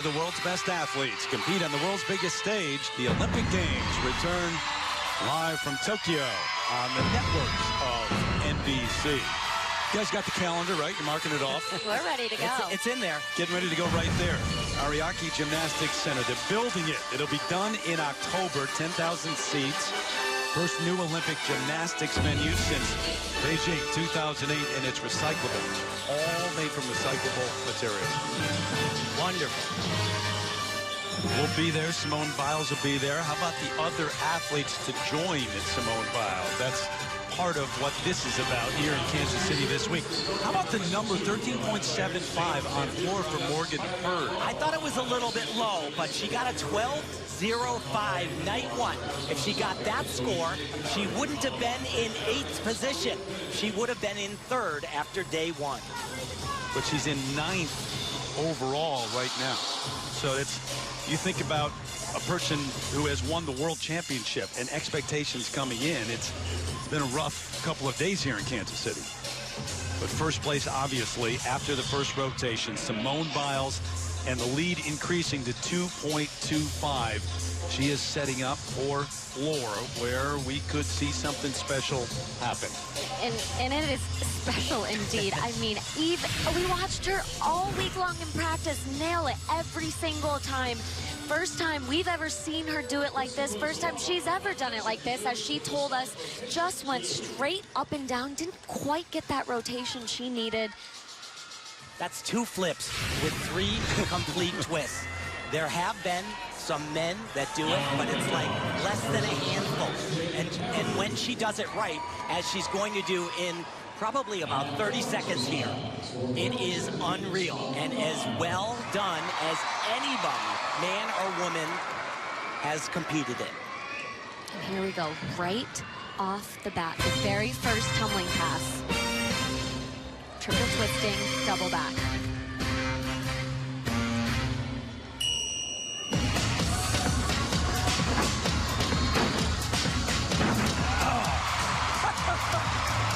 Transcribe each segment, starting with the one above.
The world's best athletes compete on the world's biggest stage. The Olympic Games return live from Tokyo on the networks of NBC. You guys got the calendar, right? You're marking it off? We're ready to go. It's in there. Getting ready to go right there. Ariake Gymnastics Center. They're building it. It'll be done in October. 10,000 seats. First new Olympic gymnastics venue since Beijing 2008, and it's recyclable. All made from recyclable materials. Wonderful. We'll be there. Simone Biles will be there. How about the other athletes to join in Simone Biles? That's part of what this is about here in Kansas City this week. How about the number 13.75 on floor for Morgan Hurd? I thought it was a little bit low, but she got a 12.05 night one. If she got that score, she wouldn't have been in 8th position. She would have been in 3rd after day 1. But she's in 9th overall right now. So it's, you think about a person who has won the world championship and expectations coming in. It's been a rough couple of days here in Kansas City. But first place, obviously, after the first rotation, Simone Biles, and the lead increasing to 2.25. She is setting up for floor where we could see something special happen. And it is special indeed. I mean, Eve, we watched her all week long in practice, nail it every single time. First time we've ever seen her do it like this. First time she's ever done it like this. As she told us, just went straight up and down. Didn't quite get that rotation she needed. That's 2 flips with 3 complete twists. There have been some men that do it, but it's like less than a handful. And when she does it right, as she's going to do in probably about 30 seconds here, it is unreal and as well done as anybody, man or woman, has competed in. And here we go, right off the bat, the very first tumbling pass. Triple twisting, double back.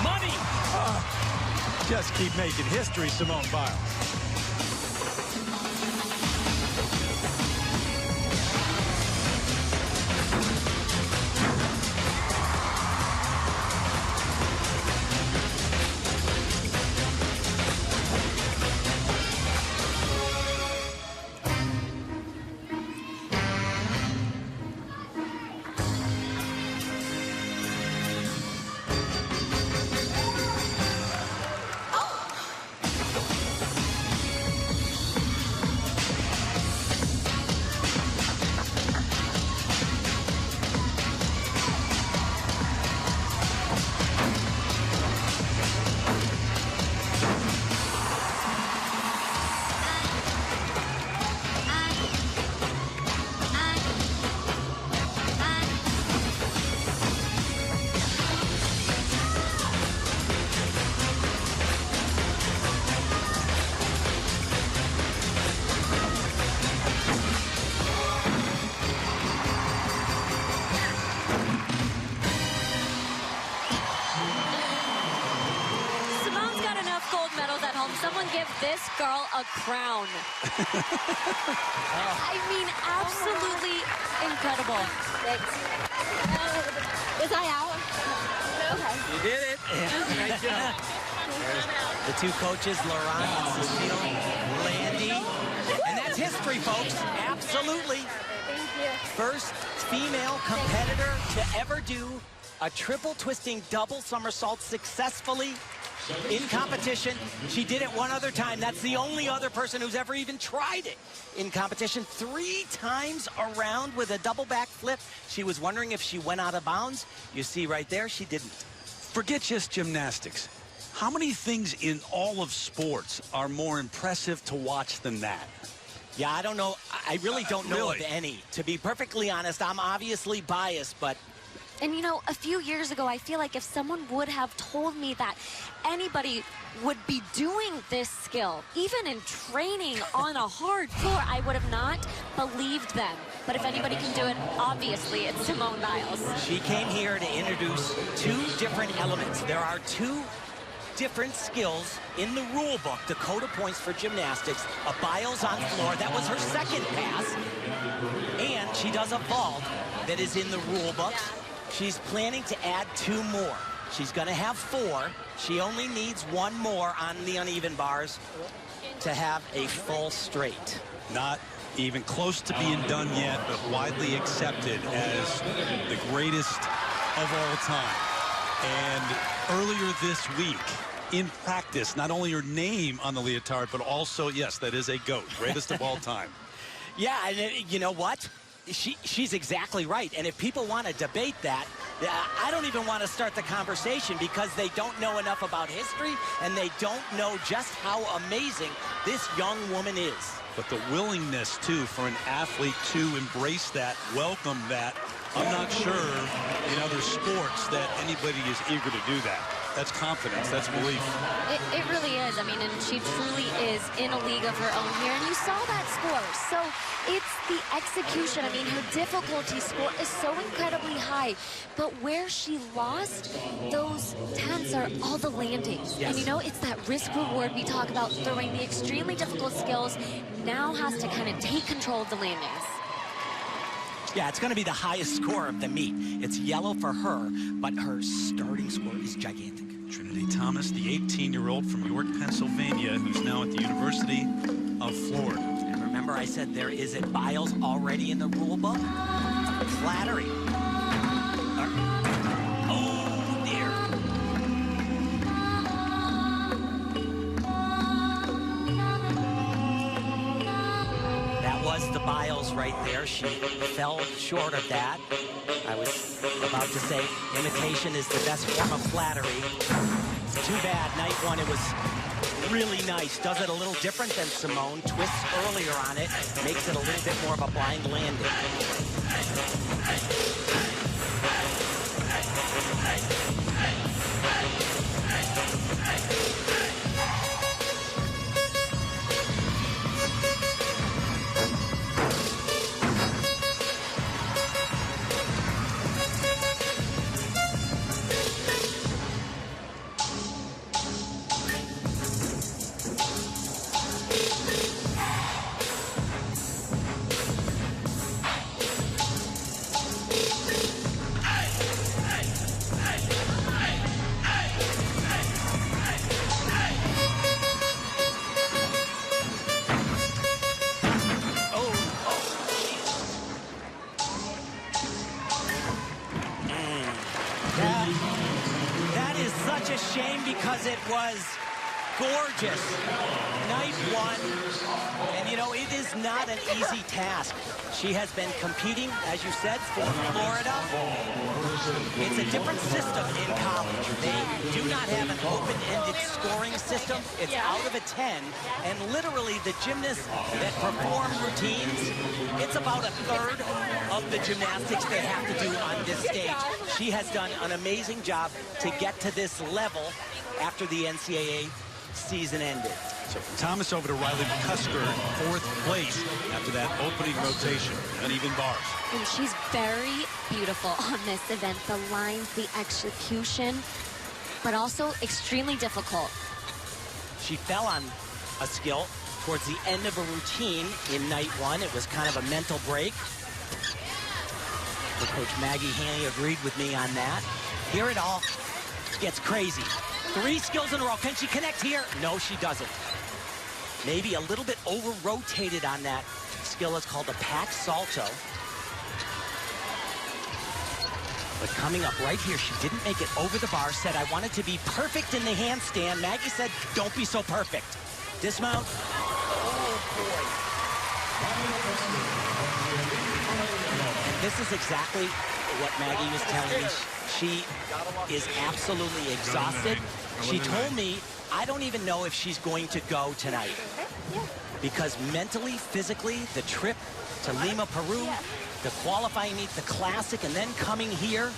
Money! Just keep making history, Simone Biles. Someone give this girl a crown. I mean, absolutely incredible. Thanks. Was I out? Okay. You did it. Nice job. The 2 coaches, Laurent and Cecile Landy. And that's history, folks. Absolutely. Thank you. First female competitor to ever do a triple twisting double somersault successfully in competition. She did it one other time. That's the only other person who's ever even tried it in competition. 3 times around with a double back flip. She was wondering if she went out of bounds. You see right there, she didn't. Forget just gymnastics. How many things in all of sports are more impressive to watch than that? Yeah, I don't know. I really don't know of any. To be perfectly honest, I'm obviously biased, but And you know, a few years ago, I feel like if someone would have told me that anybody would be doing this skill, even in training on a hard floor, I would have not believed them. But if anybody can do it, obviously it's Simone Biles. She came here to introduce 2 different elements. There are 2 different skills in the rule book. Dakota points for gymnastics. A Biles on floor. That was her second pass. And she does a vault that is in the rule books. She's planning to add 2 more. She's going to have 4. She only needs 1 more on the uneven bars to have a full straight. Not even close to being done yet, but widely accepted as the greatest of all time. And earlier this week, in practice, not only her name on the leotard, but also, yes, that is a GOAT, greatest of all time. Yeah, and you know what? She's exactly right. And if people want to debate that, I don't even want to start the conversation because they don't know enough about history and they don't know just how amazing this young woman is. But the willingness, too, for an athlete to embrace that, welcome that, I'm not sure in other sports that anybody is eager to do that. That's confidence. That's belief. It really is. I mean, and she truly is in a league of her own here. And you saw that score. So it's the execution. I mean, her difficulty score is so incredibly high. But where she lost, those 10s are all the landings. Yes. And, you know, it's that risk reward we talk about, throwing the extremely difficult skills, now has to kind of take control of the landings. Yeah, it's going to be the highest score of the meet. It's yellow for her, but her starting score is gigantic. Trinity Thomas, the 18-year-old from York, Pennsylvania, who's now at the University of Florida. And remember I said there is a Biles already in the rule book? Flattery. Oh, dear. That was the Biles right there. She fell short of that. I was about to say imitation is the best form of flattery. It's too bad. Night 1, it was really nice. Does it a little different than Simone. Twists earlier on it. Makes it a little bit more of a blind landing. That is such a shame because it was gorgeous. Night 1, and you know, it is not an easy task. She has been competing, as you said, for Florida. It's a different system in college. They do not have an open-ended scoring system. It's out of a 10, and literally the gymnasts that perform routines, it's about a third of the gymnastics they have to do on this stage. She has done an amazing job to get to this level after the NCAA season ended. So from Thomas over to Riley McCusker, 4th place after that opening rotation, uneven bars. And she's very beautiful on this event. The lines, the execution, but also extremely difficult. She fell on a skill towards the end of a routine in night 1. It was kind of a mental break. Coach Maggie Haney agreed with me on that. Here it all gets crazy. 3 skills in a row. Can she connect here? No, she doesn't. Maybe a little bit over-rotated on that skill. It's called a pack salto. But coming up right here, she didn't make it over the bar. Said, I wanted to be perfect in the handstand. Maggie said, don't be so perfect. Dismount. Oh, boy. And this is exactly what Maggie was telling me. She is absolutely exhausted. She told me, I don't even know if she's going to go tonight. Because mentally, physically, the trip to Lima, Peru, the qualifying meet, the classic, and then coming here.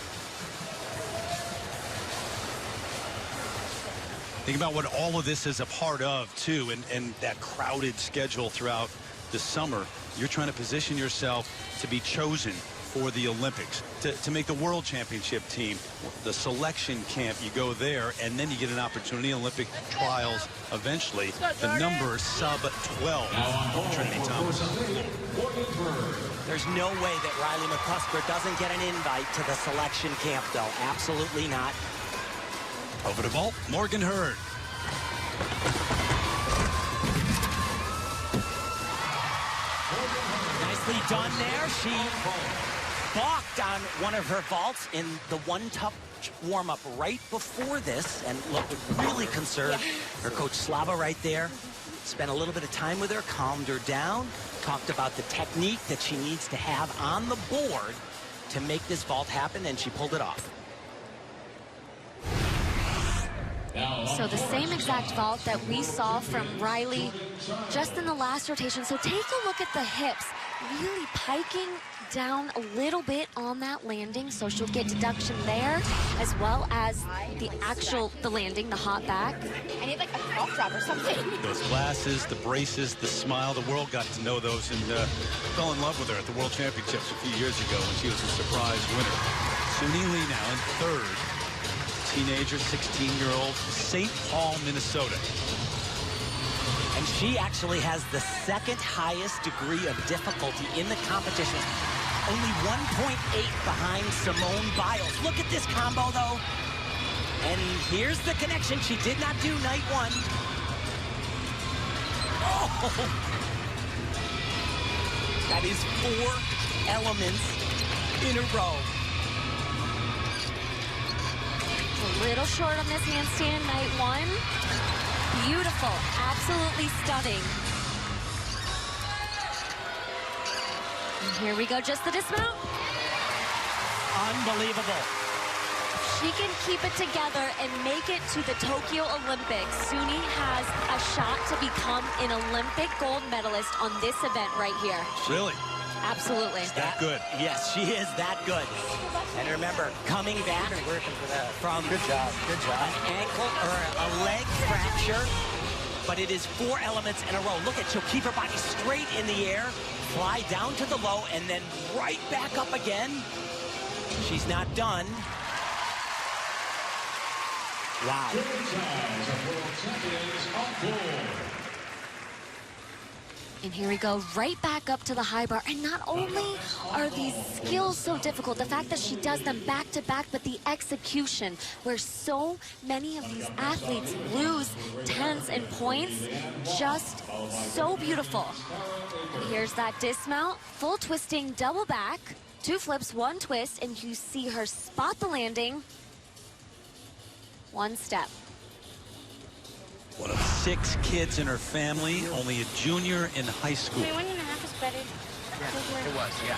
Think about what all of this is a part of, too, and that crowded schedule throughout the summer. You're trying to position yourself to be chosen for the Olympics. To make the World Championship team, the selection camp, you go there, and then you get an opportunity, Olympic trials eventually. The number sub 12. Trinity Thomas on the floor. There's no way that Riley McCusker doesn't get an invite to the selection camp, though. Absolutely not. Over the vault, Morgan Hurd. Nicely done there. She balked on one of her vaults in the one-touch warm-up right before this, and looked really concerned. Her coach Slava right there spent a little bit of time with her, calmed her down, talked about the technique that she needs to have on the board to make this vault happen, and she pulled it off. So the same exact vault that we saw from Riley just in the last rotation. So take a look at the hips, really piking down a little bit on that landing. So she'll get deduction there, as well as the landing, the hop back. I need like a cough drop or something. Those glasses, the braces, the smile, the world got to know those and fell in love with her at the World Championships a few years ago when she was a surprise winner. Suni Lee now in third. Teenager, 16-year-old, St. Paul, Minnesota. And she actually has the second highest degree of difficulty in the competition. Only 1.8 behind Simone Biles. Look at this combo, though. And here's the connection. She did not do night one. Oh! That is 4 elements in a row. A little short on this handstand, night one. Beautiful, absolutely stunning. And here we go, just the dismount. Unbelievable. She can keep it together and make it to the Tokyo Olympics. Suni has a shot to become an Olympic gold medalist on this event right here. Really? Absolutely. That good. Yes, she is that good. And remember, coming back from Good job. an ankle or a leg fracture, but it is 4 elements in a row. Look at, she'll keep her body straight in the air, fly down to the low, and then right back up again. She's not done. Wow. And here we go, right back up to the high bar. And not only are these skills so difficult, the fact that she does them back to back, but the execution, where so many of these athletes lose tenths and points, just so beautiful. And here's that dismount, full twisting, double back, 2 flips, 1 twist, and you see her spot the landing. 1 step. One of 6 kids in her family, only a junior in high school. 1.5 is better. It was, yeah.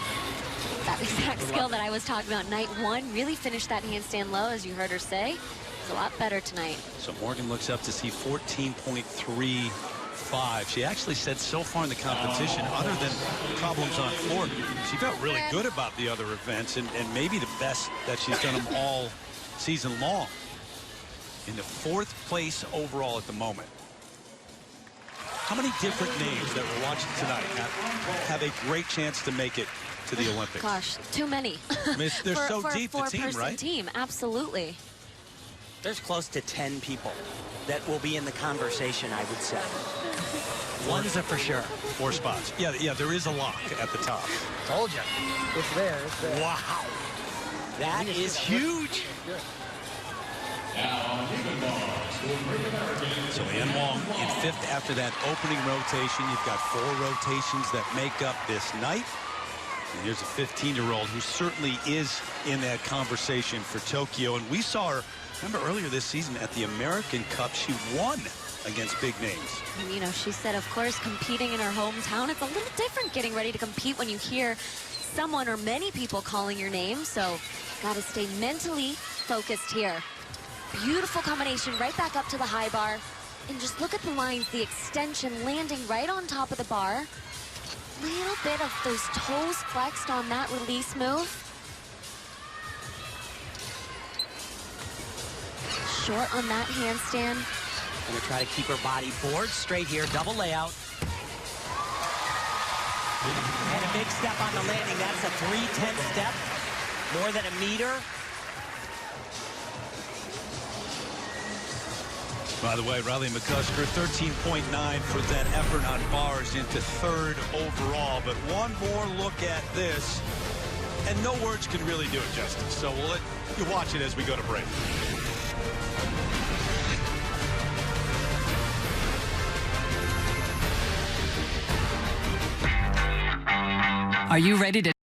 That exact skill that I was talking about, night one, really finished that handstand low, as you heard her say. It's a lot better tonight. So Morgan looks up to see 14.35. She actually said so far in the competition, other than problems on floor, she felt really good about the other events and maybe the best that she's done them all season long. In the 4th place overall at the moment. How many different names that we're watching tonight have a great chance to make it to the Olympics? Gosh, too many. I mean, they're so for deep, the team, right? For a 4-person team, absolutely. There's close to 10 people that will be in the conversation, I would say. One's a for sure. 4 spots. Yeah, there is a lock at the top. Told you. It's there. Wow. That is huge. So Leanne Wong in 5th after that opening rotation. You've got 4 rotations that make up this night. And here's a 15-year-old who certainly is in that conversation for Tokyo. And we saw her, remember earlier this season at the American Cup, she won against big names. And, you know, she said, of course, competing in her hometown, it's a little different getting ready to compete when you hear someone or many people calling your name. So got to stay mentally focused here. Beautiful combination, right back up to the high bar. And just look at the lines, the extension landing right on top of the bar. Little bit of those toes flexed on that release move. Short on that handstand. Gonna try to keep her body board straight here, double layout. And a big step on the landing. That's a 3-10 step, more than a meter. By the way, Riley McCusker, 13.9 for that effort on bars into third overall. But one more look at this, and no words can really do it justice. So we'll let you watch it as we go to break. Are you ready to